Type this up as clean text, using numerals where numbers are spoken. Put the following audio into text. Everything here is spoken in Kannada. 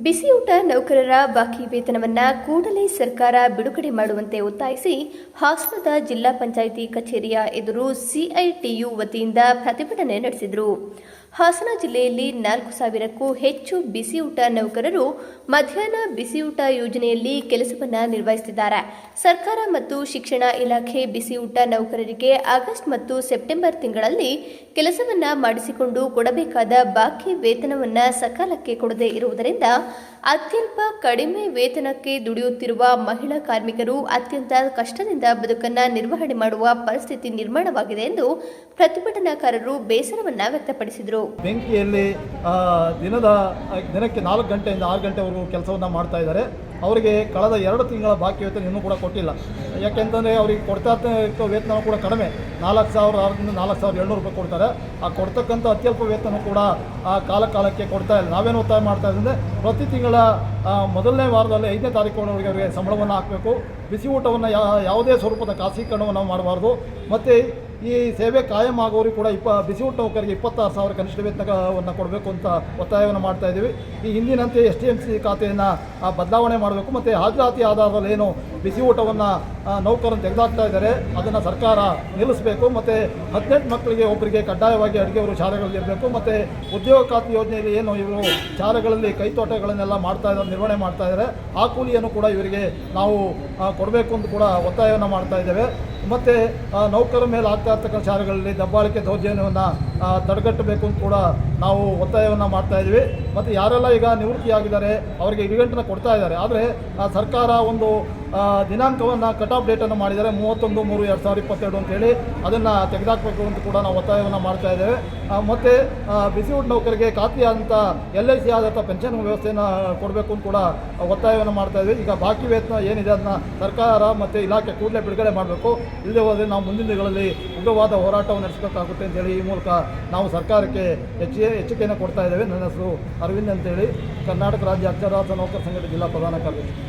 ಬಿಸಿಯೂಟ ನೌಕರರ ಬಾಕಿ ವೇತನವನ್ನು ಕೂಡಲೇ ಸರ್ಕಾರ ಬಿಡುಗಡೆ ಮಾಡುವಂತೆ ಒತ್ತಾಯಿಸಿ ಹಾಸನದ ಜಿಲ್ಲಾ ಪಂಚಾಯಿತಿ ಕಚೇರಿಯ ಎದುರು ಸಿಐಟಿಯು ವತಿಯಿಂದ ಪ್ರತಿಭಟನೆ ನಡೆಸಿದರು. ಹಾಸನ ಜಿಲ್ಲೆಯಲ್ಲಿ 4,000ಕ್ಕೂ ಹೆಚ್ಚು ಬಿಸಿಯೂಟ ನೌಕರರು ಮಧ್ಯಾಹ್ನ ಬಿಸಿಯೂಟ ಯೋಜನೆಯಲ್ಲಿ ಕೆಲಸವನ್ನು ನಿರ್ವಹಿಸುತ್ತಿದ್ದಾರೆ. ಸರ್ಕಾರ ಮತ್ತು ಶಿಕ್ಷಣ ಇಲಾಖೆ ಬಿಸಿಯೂಟ ನೌಕರರಿಗೆ ಆಗಸ್ಟ್ ಮತ್ತು ಸೆಪ್ಟೆಂಬರ್ ತಿಂಗಳಲ್ಲಿ ಕೆಲಸವನ್ನು ಮಾಡಿಸಿಕೊಂಡು ಕೊಡಬೇಕಾದ ಬಾಕಿ ವೇತನವನ್ನು ಸಕಾಲಕ್ಕೆ ಕೊಡದೇ ಇರುವುದರಿಂದ ಅತ್ಯಲ್ಪ ಕಡಿಮೆ ವೇತನಕ್ಕೆ ದುಡಿಯುತ್ತಿರುವ ಮಹಿಳಾ ಕಾರ್ಮಿಕರು ಅತ್ಯಂತ ಕಷ್ಟದಿಂದ ಬದುಕನ್ನು ನಿರ್ವಹಣೆ ಮಾಡುವ ಪರಿಸ್ಥಿತಿ ನಿರ್ಮಾಣವಾಗಿದೆ ಎಂದು ಪ್ರತಿಭಟನಾಕಾರರು ಬೇಸರವನ್ನು ವ್ಯಕ್ತಪಡಿಸಿದರು. ಬೆಂಕಿಯಲ್ಲಿ ದಿನಕ್ಕೆ 4 ಗಂಟೆಯಿಂದ 6 ಗಂಟೆವರೆಗೂ ಕೆಲಸವನ್ನು ಮಾಡ್ತಾ ಇದ್ದಾರೆ. ಅವರಿಗೆ ಕಳೆದ 2 ತಿಂಗಳ ಬಾಕಿ ವೇತನ ಇನ್ನೂ ಕೂಡ ಕೊಟ್ಟಿಲ್ಲ. ಯಾಕೆಂತಂದರೆ ಅವರಿಗೆ ಕೊಡ್ತಾ ವೇತನ ಕೂಡ ಕಡಿಮೆ, 4,600ರಿಂದ 4,700 ರೂಪಾಯಿ ಕೊಡ್ತಾರೆ. ಆ ಕೊಡ್ತಕ್ಕಂಥ ಅತ್ಯಲ್ಪ ವೇತನ ಕೂಡ ಕಾಲಕ್ಕೆ ಕೊಡ್ತಾ ಇಲ್ಲ. ನಾವೇನು ಒತ್ತಾಯ ಮಾಡ್ತಾ ಇದ್ದರೆ ಪ್ರತಿ ತಿಂಗಳ ಮೊದಲನೇ ವಾರದಲ್ಲಿ 5ನೇ ತಾರೀಕಿನವರೆಗೆ ಅವರಿಗೆ ಸಂಬಳವನ್ನು ಹಾಕಬೇಕು. ಬಿಸಿ ಊಟವನ್ನು ಯಾವುದೇ ಸ್ವರೂಪದ ಖಾಸಗೀಕರಣವನ್ನು ಮಾಡಬಾರ್ದು. ಮತ್ತು ಈ ಸೇವೆ ಕಾಯಂ ಆಗೋರಿಗೆ ಕೂಡ ಬಿಸಿ ಊಟ ನೌಕರಿಗೆ 26,000 ಕನಿಷ್ಠ ವೇತನವನ್ನು ಕೊಡಬೇಕು ಅಂತ ಒತ್ತಾಯವನ್ನು ಮಾಡ್ತಾ ಇದ್ದೀವಿ. ಈ ಹಿಂದಿನಂತೆ STMC ಖಾತೆಯನ್ನು ಬದಲಾವಣೆ ಮಾಡಬೇಕು. ಮತ್ತು ಹಾಜರಾತಿ ಆಧಾರದಲ್ಲಿ ಏನು ಬಿಸಿ ಊಟವನ್ನು ನೌಕರನ್ನು ತೆಗೆದುಹಾಕ್ತಾ ಇದ್ದಾರೆ ಅದನ್ನು ಸರ್ಕಾರ ನಿಲ್ಲಿಸಬೇಕು. ಮತ್ತು 18 ಮಕ್ಕಳಿಗೆ ಒಬ್ಬರಿಗೆ ಕಡ್ಡಾಯವಾಗಿ ಅಡುಗೆಯವರು ಶಾಲೆಗಳಲ್ಲಿ ಇರಬೇಕು. ಮತ್ತು ಉದ್ಯೋಗ ಖಾತ್ರಿ ಯೋಜನೆಯಲ್ಲಿ ಏನು ಇವರು ಶಾಲೆಗಳಲ್ಲಿ ಕೈತೋಟಗಳನ್ನೆಲ್ಲ ನಿರ್ವಹಣೆ ಮಾಡ್ತಾ ಇದ್ದಾರೆ, ಆ ಕೂಲಿಯನ್ನು ಕೂಡ ಇವರಿಗೆ ನಾವು ಕೊಡಬೇಕು ಅಂತ ಕೂಡ ಒತ್ತಾಯವನ್ನು ಮಾಡ್ತಾ ಇದ್ದೇವೆ. ಮತ್ತು ನೌಕರ ಮೇಲೆ ಆಗ್ತಾ ಇರ್ತಕ್ಕಂಥ ಶಾಲೆಗಳಲ್ಲಿ ದಬ್ಬಾಳಿಕೆ ದೌರ್ಜನ್ಯವನ್ನು ತಡೆಗಟ್ಟಬೇಕು ಅಂತ ಕೂಡ ನಾವು ಒತ್ತಾಯವನ್ನು ಮಾಡ್ತಾ ಇದ್ದೀವಿ. ಮತ್ತು ಯಾರೆಲ್ಲ ಈಗ ನಿವೃತ್ತಿಯಾಗಿದ್ದಾರೆ ಅವರಿಗೆ ಇವೆಂಟನ್ನು ಕೊಡ್ತಾ ಇದ್ದಾರೆ. ಆದರೆ ಸರ್ಕಾರ ಒಂದು ದಿನಾಂಕವನ್ನು ಕಟ್ ಆಫ್ ಡೇಟನ್ನು ಮಾಡಿದ್ದಾರೆ, 31/3/2022 ಅಂತೇಳಿ. ಅದನ್ನು ತೆಗೆದುಹಾಕಬೇಕು ಅಂತ ಕೂಡ ನಾವು ಒತ್ತಾಯವನ್ನು ಮಾಡ್ತಾ ಇದ್ದೇವೆ. ಮತ್ತು ಬಿಸಿಯೂಟ ನೌಕರಿಗೆ ಖಾತ್ರಿಯಾದಂಥ LIC ಆದಂಥ ಪೆನ್ಷನ್ ವ್ಯವಸ್ಥೆಯನ್ನು ಕೊಡಬೇಕು ಅಂತ ಕೂಡ ಒತ್ತಾಯವನ್ನು ಮಾಡ್ತಾ ಇದ್ದೀವಿ. ಈಗ ಬಾಕಿ ವೇತನ ಏನಿದೆ ಅದನ್ನು ಸರ್ಕಾರ ಮತ್ತು ಇಲಾಖೆ ಕೂಡಲೇ ಬಿಡುಗಡೆ ಮಾಡಬೇಕು. ಇಲ್ಲದೆ ಹೋದರೆ ನಾವು ಮುಂದಿನ ದಿನಗಳಲ್ಲಿ ಉಗ್ರವಾದ ಹೋರಾಟವನ್ನು ನಡೆಸಬೇಕಾಗುತ್ತೆ ಅಂತೇಳಿ ಈ ಮೂಲಕ ನಾವು ಸರ್ಕಾರಕ್ಕೆ ಎಚ್ಚರಿಕೆಯನ್ನು ಕೊಡ್ತಾ ಇದ್ದೇವೆ. ನನ್ನ ಹೆಸರು ಅರವಿಂದ್ ಅಂತೇಳಿ, ಕರ್ನಾಟಕ ರಾಜ್ಯ ಅಕ್ಷರಾಸ್ಯತಾ ನೌಕರ ಸಂಘದ ಜಿಲ್ಲಾ ಪ್ರಧಾನ ಕಾರ್ಯದರ್ಶಿ.